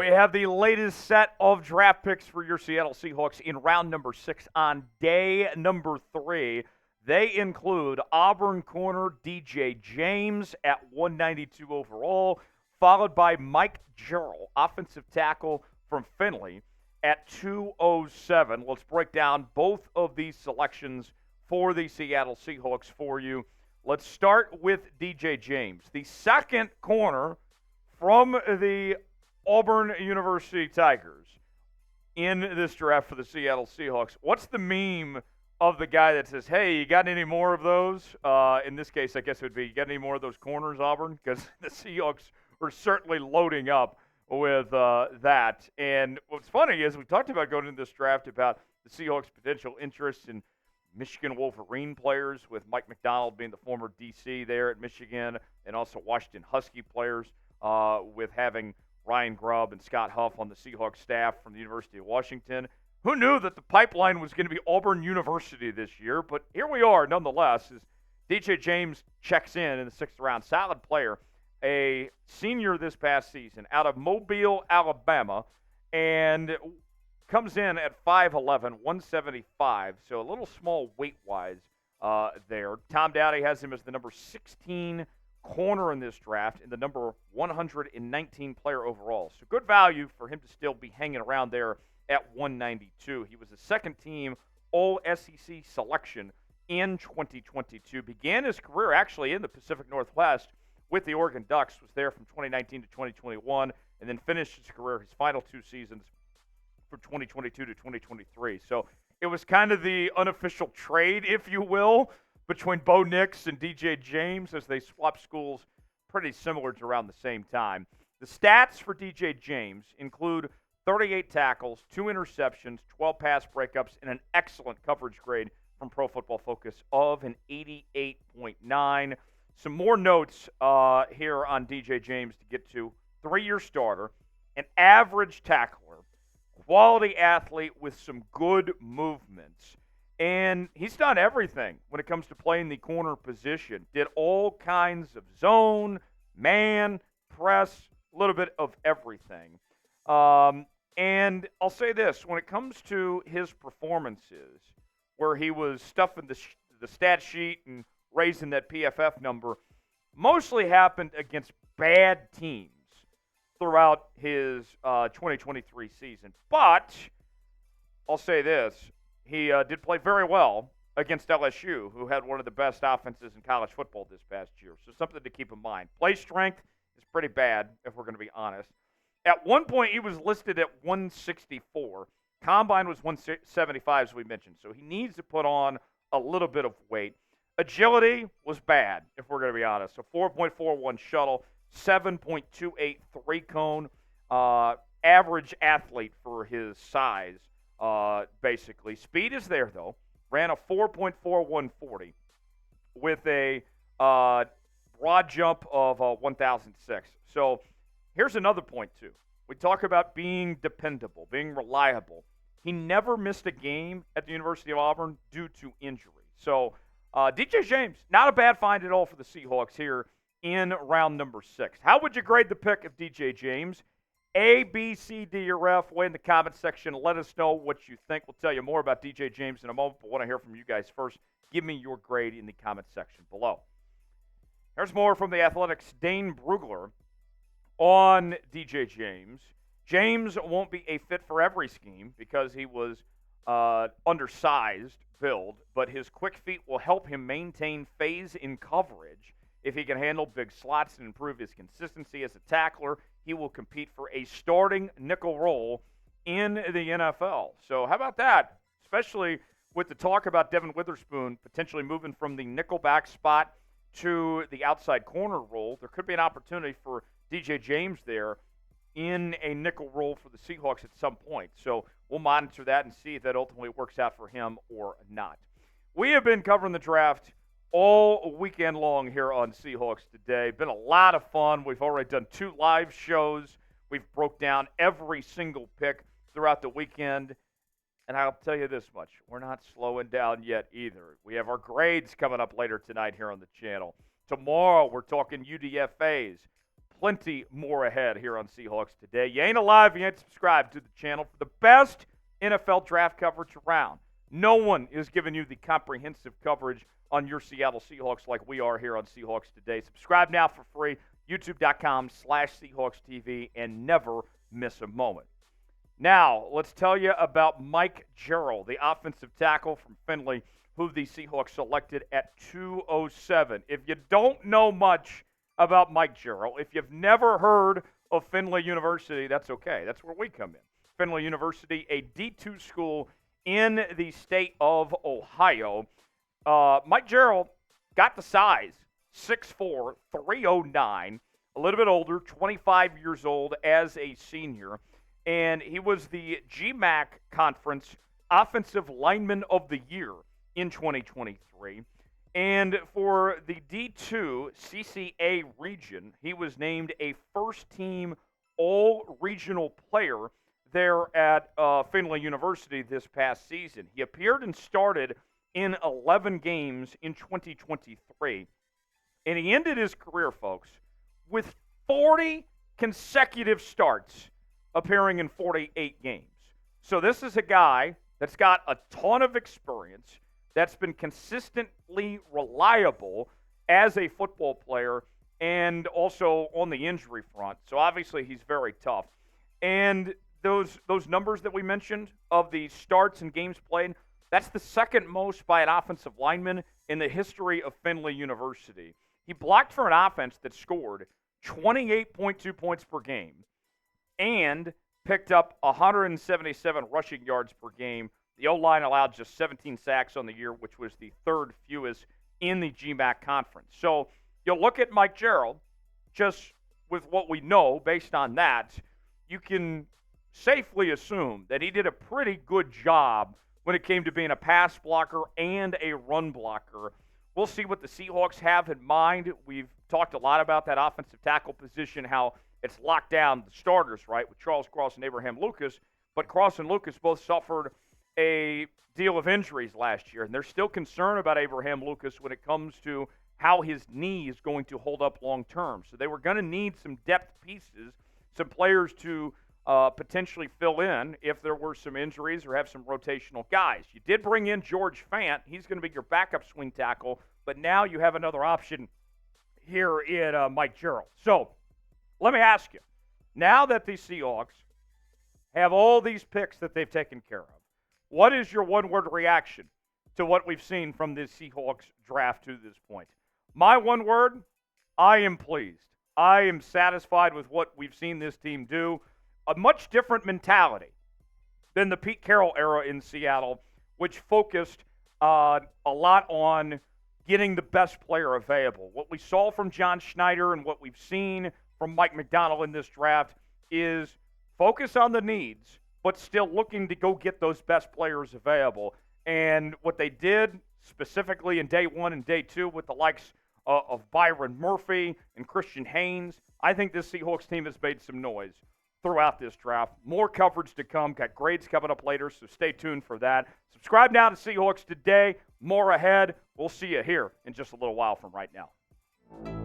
We have the latest set of draft picks for your Seattle Seahawks in round number 6 on day number 3. They include Auburn corner DJ James at 192 overall, followed by Mike Jerrell, offensive tackle from Findlay, at 207. Let's break down both of these selections for the Seattle Seahawks for you. Let's start with DJ James, the second corner from the Auburn University Tigers in this draft for the Seattle Seahawks. What's the meme of the guy that says, hey, you got any more of those? In this case, I guess it would be, you got any more of those corners, Auburn? Because the Seahawks are certainly loading up with that. And what's funny is we talked about going into this draft about the Seahawks' potential interest in Michigan Wolverine players, with Mike Macdonald being the former DC there at Michigan, and also Washington Husky players, with having Ryan Grubb and Scott Huff on the Seahawks staff from the University of Washington. Who knew that the pipeline was going to be Auburn University this year? But here we are, nonetheless, as DJ James checks in the 6th round. Solid player, a senior this past season out of Mobile, Alabama, and comes in at 5'11", 175, so a little small weight-wise there. Tom Dowdy has him as the number 16 corner in this draft and the number 119 player overall. So good value for him to still be hanging around there at 192. He was a second-team All-SEC selection in 2022. Began his career actually in the Pacific Northwest with the Oregon Ducks, was there from 2019 to 2021, and then finished his career, his final 2 seasons, from 2022 to 2023. So it was kind of the unofficial trade, if you will, between Bo Nix and DJ James, as they swapped schools pretty similar to around the same time. The stats for DJ James include 38 tackles, 2 interceptions, 12 pass breakups, and an excellent coverage grade from Pro Football Focus of an 88.9. Some more notes here on DJ James to get to. 3-year starter, an average tackler, quality athlete with some good movements. And he's done everything when it comes to playing the corner position. Did all kinds of zone, man, press, a little bit of everything. And I'll say this, when it comes to his performances, where he was stuffing the stat sheet and raising that PFF number, mostly happened against bad teams throughout his 2023 season. But I'll say this, he did play very well against LSU, who had one of the best offenses in college football this past year. So something to keep in mind. Play strength is pretty bad, if we're going to be honest. At one point, he was listed at 164. Combine was 175, as we mentioned. So he needs to put on a little bit of weight. Agility was bad, if we're going to be honest. So 4.41 shuttle, 7.28 three-cone. Average athlete for his size, basically. Speed is there, though. Ran a 4.4140 with a broad jump of 1,006. So here's another point, too. We talk about being dependable, being reliable. He never missed a game at the University of Auburn due to injury. So DJ James, not a bad find at all for the Seahawks here in round number 6. How would you grade the pick of DJ James? A, B, C, D, or F? Way in the comment section. Let us know what you think. We'll tell you more about DJ James in a moment, but I want to hear from you guys first. Give me your grade in the comment section below. There's more from the Athletics' Dane Brugler on DJ James. James won't be a fit for every scheme because he was undersized build, but his quick feet will help him maintain phase in coverage. If he can handle big slots and improve his consistency as a tackler, he will compete for a starting nickel role in the NFL. So how about that? Especially with the talk about Devin Witherspoon potentially moving from the nickelback spot to the outside corner role. There could be an opportunity for DJ James there in a nickel role for the Seahawks at some point. So we'll monitor that and see if that ultimately works out for him or not. We have been covering the draft all weekend long here on Seahawks Today. Been a lot of fun. We've already done 2 live shows. We've broke down every single pick throughout the weekend. And I'll tell you this much, we're not slowing down yet either. We have our grades coming up later tonight here on the channel. Tomorrow we're talking UDFAs, plenty more ahead here on Seahawks Today. You ain't alive, you ain't subscribed to the channel for the best NFL draft coverage around. No one is giving you the comprehensive coverage on your Seattle Seahawks like we are here on Seahawks Today. Subscribe now for free, youtube.com/Seahawks TV, and never miss a moment. Now, let's tell you about Mike Jerrell, the offensive tackle from Findlay, who the Seahawks selected at 207. If you don't know much about Mike Jerrell, if you've never heard of Findlay University, that's okay. That's where we come in. Findlay University, a D2 school in the state of Ohio. Mike Jerrell got the size, 6'4", 309, a little bit older, 25 years old as a senior. And he was the GMAC Conference Offensive Lineman of the Year in 2023. And for the D2 CCA region, he was named a first-team all-regional player there at Findlay University this past season. He appeared and started in 11 games in 2023. And he ended his career, folks, with 40 consecutive starts, appearing in 48 games. So this is a guy that's got a ton of experience, that's been consistently reliable as a football player and also on the injury front. So obviously he's very tough. And those numbers that we mentioned of the starts and games played, that's the second most by an offensive lineman in the history of Findlay University. He blocked for an offense that scored 28.2 points per game and picked up 177 rushing yards per game. The O-line allowed just 17 sacks on the year, which was the third fewest in the GMAC conference. So you'll look at Mike Jerrell, just with what we know based on that, you can safely assume that he did a pretty good job when it came to being a pass blocker and a run blocker. We'll see what the Seahawks have in mind. We've talked a lot about that offensive tackle position, how it's locked down the starters, right, with Charles Cross and Abraham Lucas. But Cross and Lucas both suffered a deal of injuries last year, and they're still concerned about Abraham Lucas when it comes to how his knee is going to hold up long term. So they were going to need some depth pieces, some players to potentially fill in if there were some injuries or have some rotational guys. You did bring in George Fant. He's going to be your backup swing tackle, but now you have another option here in Mike Jerrell. So let me ask you, now that the Seahawks have all these picks that they've taken care of, what is your one-word reaction to what we've seen from this Seahawks draft to this point? My one word, I am pleased. I am satisfied with what we've seen this team do. A much different mentality than the Pete Carroll era in Seattle, which focused a lot on getting the best player available. What we saw from John Schneider and what we've seen from Mike Macdonald in this draft is focus on the needs, but still looking to go get those best players available. And what they did specifically in day one and day two with the likes of Byron Murphy and Christian Haynes, I think this Seahawks team has made some noise throughout this draft. More coverage to come. Got grades coming up later, so stay tuned for that. Subscribe now to Seahawks Today. More ahead. We'll see you here in just a little while from right now.